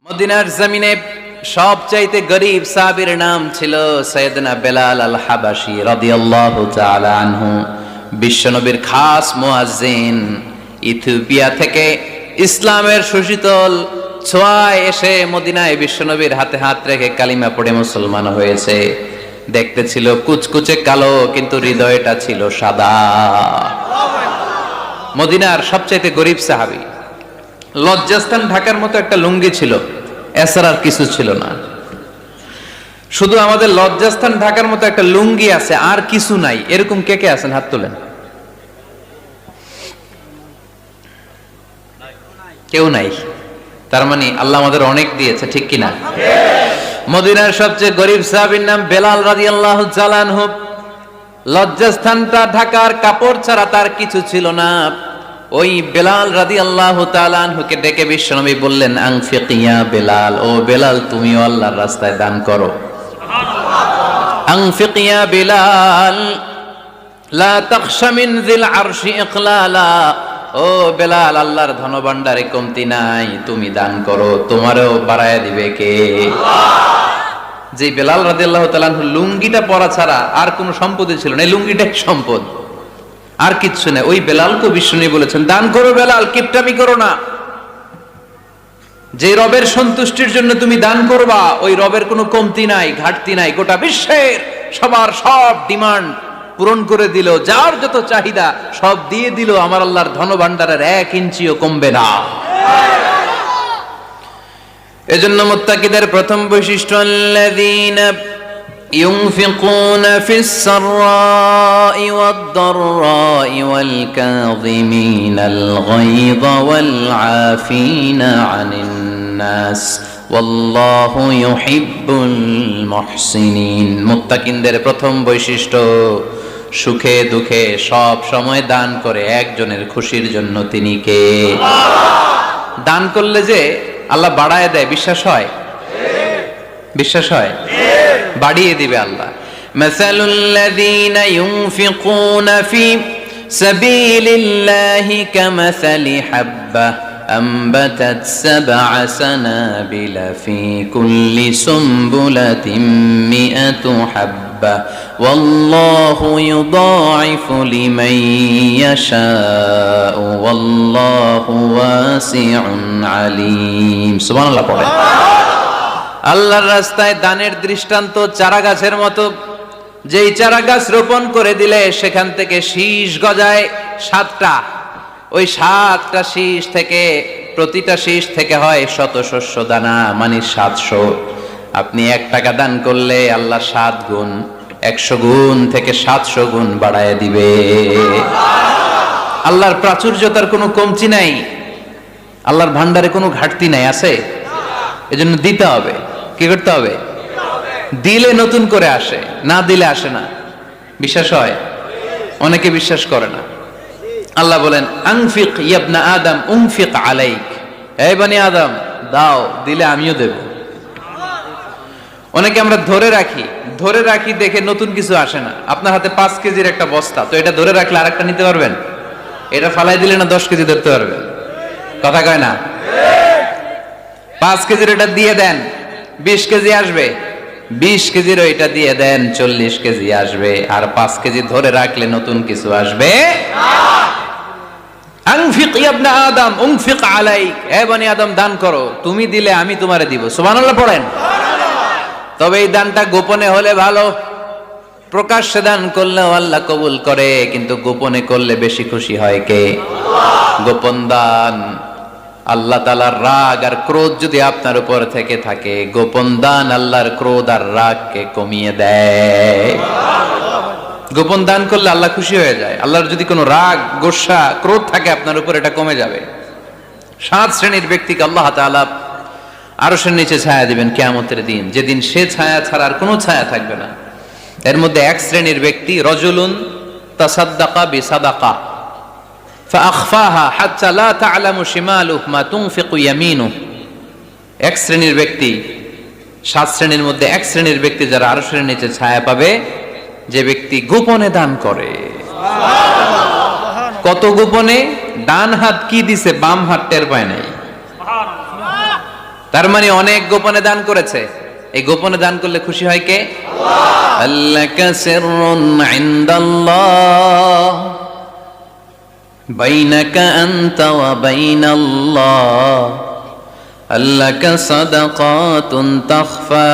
মদিনার জমিনে সবচাইতে গরীব সাহাবীর নাম ছিল সৈয়দনা বেলাল আল হাবাশী রাদিয়াল্লাহু তাআলা আনহু। বিশ্বনবীর খাস মুয়াজ্জিন, ইথিওপিয়া থেকে ইসলামের সুশীতল ছোঁয়ায় এসে মদিনায় বিশ্বনবীর হাতে হাত রেখে কালিমা পড়ে মুসলমান হয়েছে। দেখতে ছিল কুচকুচে কালো, কিন্তু হৃদয়টা ছিল সাদা। মদিনার সবচাইতে গরীব সাহাবী। লজ্জাস্থান ঢাকার মতো একটা লুঙ্গি ছিল, এছাড়া আর কিছু ছিল না। শুধু আমাদের লজ্জাস্থান ঢাকার মতো একটা লুঙ্গি আছে, আর কিছু নাই। এরকম কে কে আছেন? হাত তোলেন। কেউ নাই। তার মানে আল্লাহ আমাদের অনেক দিয়েছে, ঠিক কিনা? মদিনার সবচেয়ে গরীব সাহাবীর নাম বেলাল রাদিয়াল্লাহু তাআলা আনহু। লজ্জাস্থানটা ঢাকার কাপড় ছাড়া তার কিছু ছিল না। ওই বেলাল রাদিয়াল্লাহু তাআলা আনহুকে ডেকে বিশ্বনবী বললেন, আনফিক ইয়া বেলাল, ও বেলাল তুমিও আল্লাহর রাস্তায় দান করো। আনফিক ইয়া বেলাল লা তাখশা মিন যিল আরশি ইকলালা, ও বেলাল আল্লাহর ধনভাণ্ডারে কমতি নাই, তুমি দান করো, তোমারও বাড়ায়া দিবে কে? যে বেলাল রাদিয়াল্লাহু তাআলা আনহু লুঙ্গিটা পরা ছাড়া আর কোনো সম্পদই ছিল না, এই লুঙ্গিটাই সম্পদ, আর কিচ্ছু নেই। ওই বেলালকে বিষ্ণু বলেছেন, দান করো বেলাল, কিপটামি করো না। যে রবের সন্তুষ্টির জন্য তুমি দান করবা, ওই রবের কোনো কমতি নাই, ঘাটতি নাই। গোটা বিশ্বের সবার সব ডিমান্ড পূরণ করে দিল, যার যত চাহিদা সব দিয়ে দিল, আমার আল্লাহর ধনভাণ্ডারের 1 ইঞ্চিও কমবে না। এজন্য মুত্তাকিদের প্রথম বৈশিষ্ট্য, আল্লাযীনা ينفقون في السراء والضراء والكاظمين الغيظ والعافين عن الناس والله يحب المحسنين। মুত্তাকিনদের প্রথম বৈশিষ্ট্য, সুখে দুঃখে সব সময় দান করে একজনের খুশির জন্য। তিনি কে? দান করলে যে আল্লাহ বাড়ায় দেয়, বিশ্বাস হয়? বিশ্বাস হয়? বাড়িয়ে দিবে আল্লাহ। মাসালুল্লাযীনা ইউনফিকুনা ফি সাবিলিল্লাহি কামাসালি হাব্বা আমবাতাত সাবআ সানাবিলা ফি কুল্লি সুমবুলাতিন মিআতু হাব্বা ওয়াল্লাহু ইউদাঈফু লিমান ইয়াশাউ ওয়াল্লাহু ওয়াসিউন আলীম। সুবহানাল্লাহ পড়ে। আল্লাহর রাস্তায় দানের দৃষ্টান্ত চারা গাছের মতো। যেই চারা গাছ রোপণ করে দিলে সেখান থেকে শীষ গজায় 7টা। ওই 7টা শীষ থেকে, প্রতিটা শীষ থেকে হয় শত শস্য দানা, মানে 700। আপনি 1 টাকা দান করলে আল্লাহ 7 গুণ, 100 গুণ থেকে 700 গুণ বাড়ায় দিবে। আল্লাহর প্রাচুর্যতার কোনো কমতি নাই, আল্লাহর ভান্ডারে কোনো ঘাটতি নাই। আছে? এজন্য দিতে হবে। কি করতে হবে? দিলে নতুন করে আসে, না দিলে আসে না। বিশ্বাস হয়? অনেকে বিশ্বাস করে না। আল্লাহ বলেন, আনফিক ইয়া আদম উনফিক আলাইক, এই বনি আদম দাও, দিলে আমিও দেব। অনেকে আমরা ধরে রাখি দেখে নতুন কিছু আসে না। আপনার হাতে 5 কেজির একটা বস্তা, তো এটা ধরে রাখলে আরেকটা নিতে পারবেন? এটা ফালাই দিলে না 10 কেজি ধরতে পারবেন? কথা কয় না? 5 কেজির এটা দিয়ে দেন, 20 কেজি আসবে। 20 কেজির ওইটা দিয়ে দেন, 40 কেজি আসবে। আর 5 কেজি ধরে রাখলে নতুন কিছু আসবে। আনফিক ইয়া ইবনা আদম উনফিক আলাইক, হে বনি আদম দান করো, তুমি দিলে আমি তোমারে দিব। সুবহানাল্লাহ পড়েন। তবে এই দানটা গোপনে হলে ভালো। প্রকাশ্যে দান করলেও আল্লাহ কবুল করে, কিন্তু গোপনে করলে বেশি খুশি হয় কে? গোপন দান। আল্লাহ তাআলার রাগ আর ক্রোধ যদি আপনার উপর থেকে থাকে, গোপন দান আল্লাহর ক্রোধ আর রাগকে কমিয়ে দেয়। গোপন দান করলে আল্লাহ খুশি হয়ে যায়। আল্লাহর যদি কোনো রাগ, গোসা, ক্রোধ থাকে আপনার উপর, এটা কমে যাবে। 7 শ্রেণীর ব্যক্তিকে আল্লাহ তাআলা আরশের নিচে ছায়া দিবেন কিয়ামতের দিন, যেদিন সে ছায়া ছাড়া আর কোনো ছায়া থাকবে না। এর মধ্যে 1 শ্রেণীর ব্যক্তি, রজুলুন তাসাদ্দাকা বিসাদাকা ফাআখফাহা হাত্তা লা তা'লামু শিমালুহু মা তুনফিকু ইয়ামিনুহু। 1 শ্রেণীর ব্যক্তি, 7 শ্রেণীর মধ্যে 1 শ্রেণীর ব্যক্তি যারা আরশের নিচে ছায়া পাবে, যে ব্যক্তি গোপনে দান করে। কত গোপনে? ডান হাত কি দিছে, বাম হাত টের পায় নাই। তার মানে অনেক গোপনে দান করেছে। এই গোপনে দান করলে খুশি হয় কে? আল্লাহ। আল্লাকা সিররুন ইনদাল্লাহ বাইনাকা আনতা ওয়া বাইনাল্লাহ আল্লাকা সাদাকাতুন তাখফা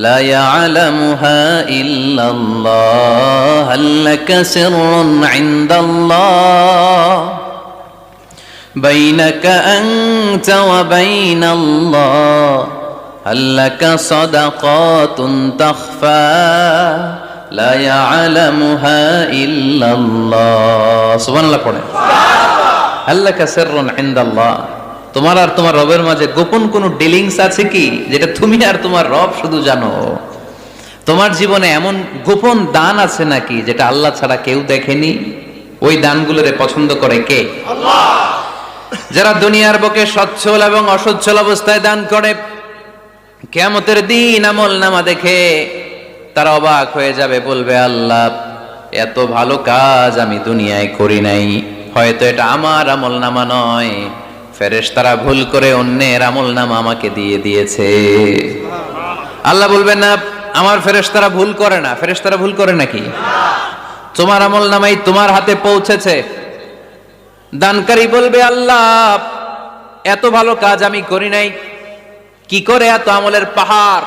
لا يعلمها إلا الله هل لك سر عند الله بينك أنت وبين الله هل لك صدقات تخفى لا يعلمها إلا الله سبحان الله পড়ে هل لك سر عند الله তোমার আর তোমার রবের মাঝে গোপন কোনো ডিলিংস আছে কি যেটা তুমি আর তোমার রব শুধু জানো? তোমার জীবনে এমন গোপন দান আছে নাকি যেটা আল্লাহ ছাড়া কেউ দেখেনি? ওই দানগুলোরে পছন্দ করে কে? আল্লাহ। যারা দুনিয়ার বুকে সচ্ছল এবং অসচ্ছল অবস্থায় দান করে, কিয়ামতের দিন আমলনামা দেখে তারা অবাক হয়ে যাবে, বলবে আল্লাহ এত ভালো কাজ আমি দুনিয়ায় করি নাই, হয়তো এটা আমার আমলনামা নয়, ফেরেশতারা ভুল করে অন্যের আমলনামা আমাকে দিয়ে দিয়েছে। আল্লাহ বলবেন না আমার ফেরেশতারা ভুল করে না। ফেরেশতারা ভুল করে নাকি? তোমার আমলনামাই তোমার হাতে পৌঁছেছে। দানকারী বলবে আল্লাহ এত ভালো কাজ আমি করি নাই, কি করে এত আমলের পাহাড়?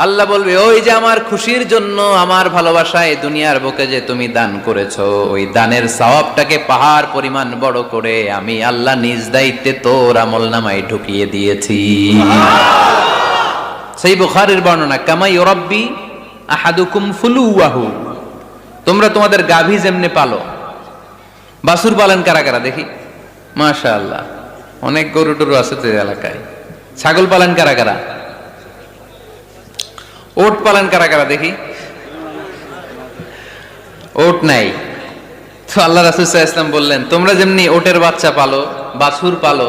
আল্লাহ বলবে ওই যে আমার খুশির জন্য, আমার ভালোবাসায় দুনিয়ার বুকে যে তুমি দান করেছো, ওই দানের সওয়াবটাকে পাহাড় পরিমাণ বড় করে আমি আল্লাহ নিজ দায়িত্বে তোর আমলনামায় ঢুকিয়ে দিয়েছি। সেই বুখারীর বর্ণনা, কামা ইউরাব্বি আহাদুকুম ফুলুয়াহু, তোমরা তোমাদের গাভী যেমনে পালো। বাছুর পালন কারা কারা দেখি? মাশাআল্লাহ, অনেক গরু টরু আছে তো এলাকায়। ছাগল পালন কারা কারা? ওট পালন কারা কারা দেখি? ওট নাই তো আল্লাহ রাসূল সাল্লাল্লাহু আলাইহি ওয়াসাল্লাম বললেন তোমরা যেমনি ওটের বাচ্চা পালো, বাছুর পালো,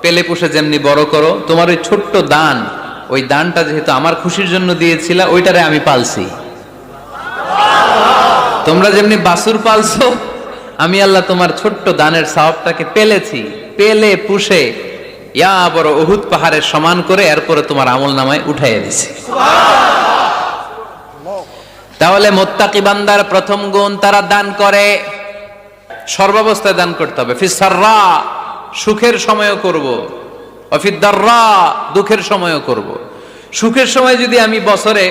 পেলে পুষে যেমনি বড় করো, তোমার ওই ছোট্ট দান, ওই দানটা যেহেতু আমার খুশির জন্য দিয়েছিলা, ওইটারে আমি পালছি। তোমরা যেমনি বাছুর পালছো, আমি আল্লাহ তোমার ছোট্ট দানের সওয়াবটাকে পেলেছি, পেলে পুষে ইয়া বড় উহুদ পাহাড়ের সমান করে এরপরে তোমার আমলনামায় উঠাইয়া দিছি। তাহলে মুত্তাকি বান্দার প্রথম গুণ, তারা দান করে, সর্বাবস্থায় দান করতে হবে। ফিস সাররা, সুখের সময়ও করব, অফিদ দাররা, দুঃখের সময়ও করব। সুখের সময় যদি আমি বছরে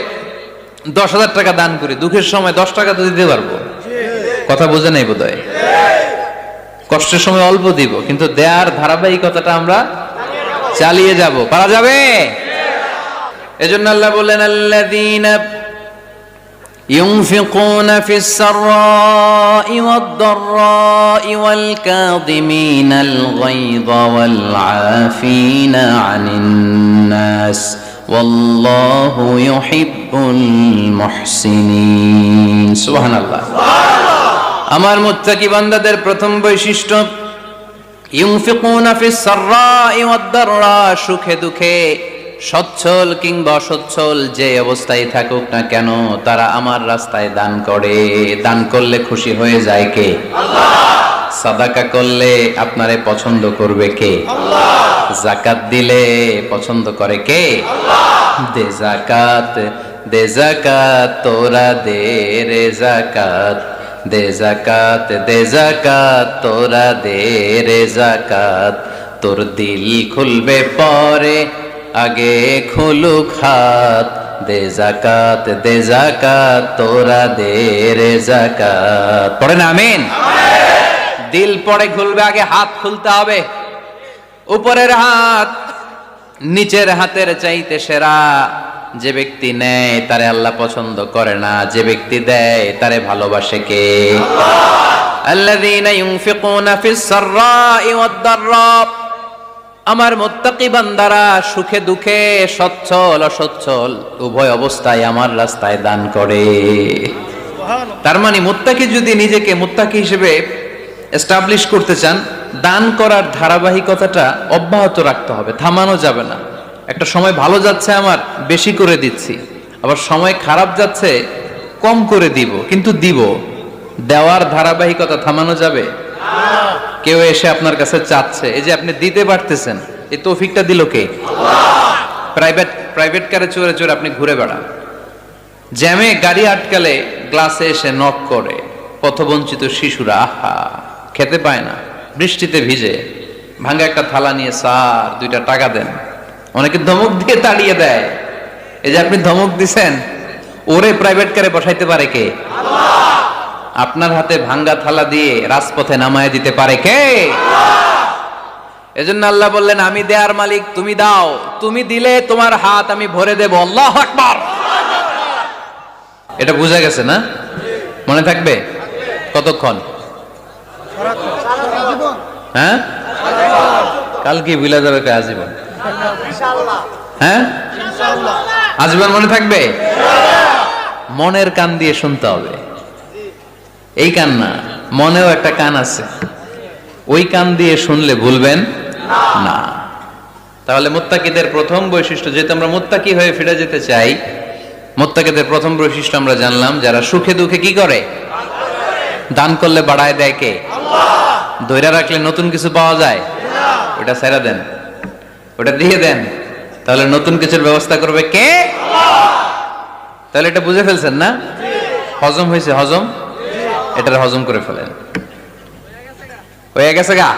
10,000 টাকা দান করি, দুঃখের সময় 10 টাকা তো দিতে পারবো। কথা বোঝে নাই বোধহয়? কষ্টের সময় অল্প দিব, কিন্তু দেয়ার ধারাবাহিকতাটা আমরা চালিয়ে যাব। পারা যাবে? এজন্য আল্লাহ বললেন আল্লাযীনা ينفقون في السراء والضراء والكاظمين الغيظ والعافين عن الناس والله يحب المحسنين سبحان الله। আমার মুত্তাকি বান্দাদের প্রথম বৈশিষ্ট্য ইউনফিকুনা ফিস সাররাই ওয়াদ দাররা, সুখে দুঃখে, সচ্ছল কিংবা অসচ্ছল যে অবস্থায় থাকুক না কেন, তারা আমার রাস্তায় দান করে। দান করলে খুশি হয়ে যায় কে? আল্লাহ। সাদাকা করলে আপনারে পছন্দ করবে কে? আল্লাহ। যাকাত দিলে পছন্দ করে কে? আল্লাহ। দে যাকাত, দে যাকাত, তোরা দে রে যাকাত, দে যাকাত, দে যাকাত, তোরা দে রে যাকাত, তোর দিল খুলবে পরে আগে খুলুক হাত, দে যাকাত, দে যাকাত, তোরা দে রে যাকাত। পড়েন আমিন। দিল পরে খুলবে, আগে হাত খুলতে হবে। উপরের হাত নিচের হাতের চাইতে সেরা। যে ব্যক্তি নেয় তারে আল্লাহ পছন্দ করে না, যে ব্যক্তি দেয় তারে ভালোবাসে কে? আল্লাহ। আল্লাযীনা ইউনফিকুনা ফিস সাররাই ওয়াদ দাররা, আমার মুত্তাকি বান্দারা সুখে দুঃখে, সচ্ছল অসচ্ছল উভয় অবস্থায় আমার রাস্তায় দান করে। তার মানে মুত্তাকি যদি নিজেকে মুত্তাকি হিসেবে এস্টাবলিশ করতে চান, দান করার ধারাবাহিকতাটা অব্যাহত রাখতে হবে, থামানো যাবে না। একটা সময় ভালো যাচ্ছে আমার, বেশি করে দিচ্ছি, আবার সময় খারাপ যাচ্ছে, কম করে দিব, কিন্তু দিব। দেওয়ার ধারাবাহিকতা থামানো যাবে? কেউ এসে আপনার কাছে চাচ্ছে, এই যে আপনি দিতে পারতেছেন, এই তৌফিকটা দিল কে? প্রাইভেট কারে চড়ে চড়ে আপনি ঘুরে বেড়ান, জ্যামে গাড়ি আটকালে গ্লাসে এসে নক করে, পথবঞ্চিত শিশুরা আহা খেতে পায় না, বৃষ্টিতে ভিজে, ভাঙা একটা থালা নিয়ে স্যার 2টা টাকা দেন, অনেকে ধমক দিয়ে তাড়িয়ে দেয়। এই যে আপনি ধমক দিছেন, ওরে প্রাইভেট কারে বসাইতে পারে কে? আপনার হাতে ভাঙ্গা থালা দিয়ে রাজপথে নামায় দিতে পারে কে? এজন্য আল্লাহ বললেন, আমি দেয়ার মালিক, তুমি দাও, তুমি দিলে তোমার হাত আমি ভরে দেব। আল্লাহু আকবার। এটা বুঝা গেছে না? মনে থাকবে কতক্ষণ? হ্যাঁ, কালকে ভুলে যাবে কে? আজীবন। হ্যাঁ, আজীবন মনে থাকবে। মনের কান দিয়ে শুনতে হবে, এই কান না, মনেও একটা কান আছে, ওই কান দিয়ে শুনলে ভুলবেন না। তাহলে মুত্তাকিদের প্রথম বৈশিষ্ট্য, যেহেতু আমরা মুত্তাকি হয়ে ফিরে যেতে চাই, মুত্তাকিদের প্রথম বৈশিষ্ট্য আমরা জানলাম, যারা সুখে দুঃখে কি করে? দান করলে বাড়ায় দেয় কে? ধৈর্য রাখলে নতুন কিছু পাওয়া যায়? ওটা ছেড়ে দেন, ওটা দিয়ে দেন, তাহলে নতুন কিছুর ব্যবস্থা করবে কে? তাহলে এটা বুঝে ফেলছেন না? হজম হয়েছে? হজম, এটার হজম করে ফেলেন। হয়ে গেছে গা।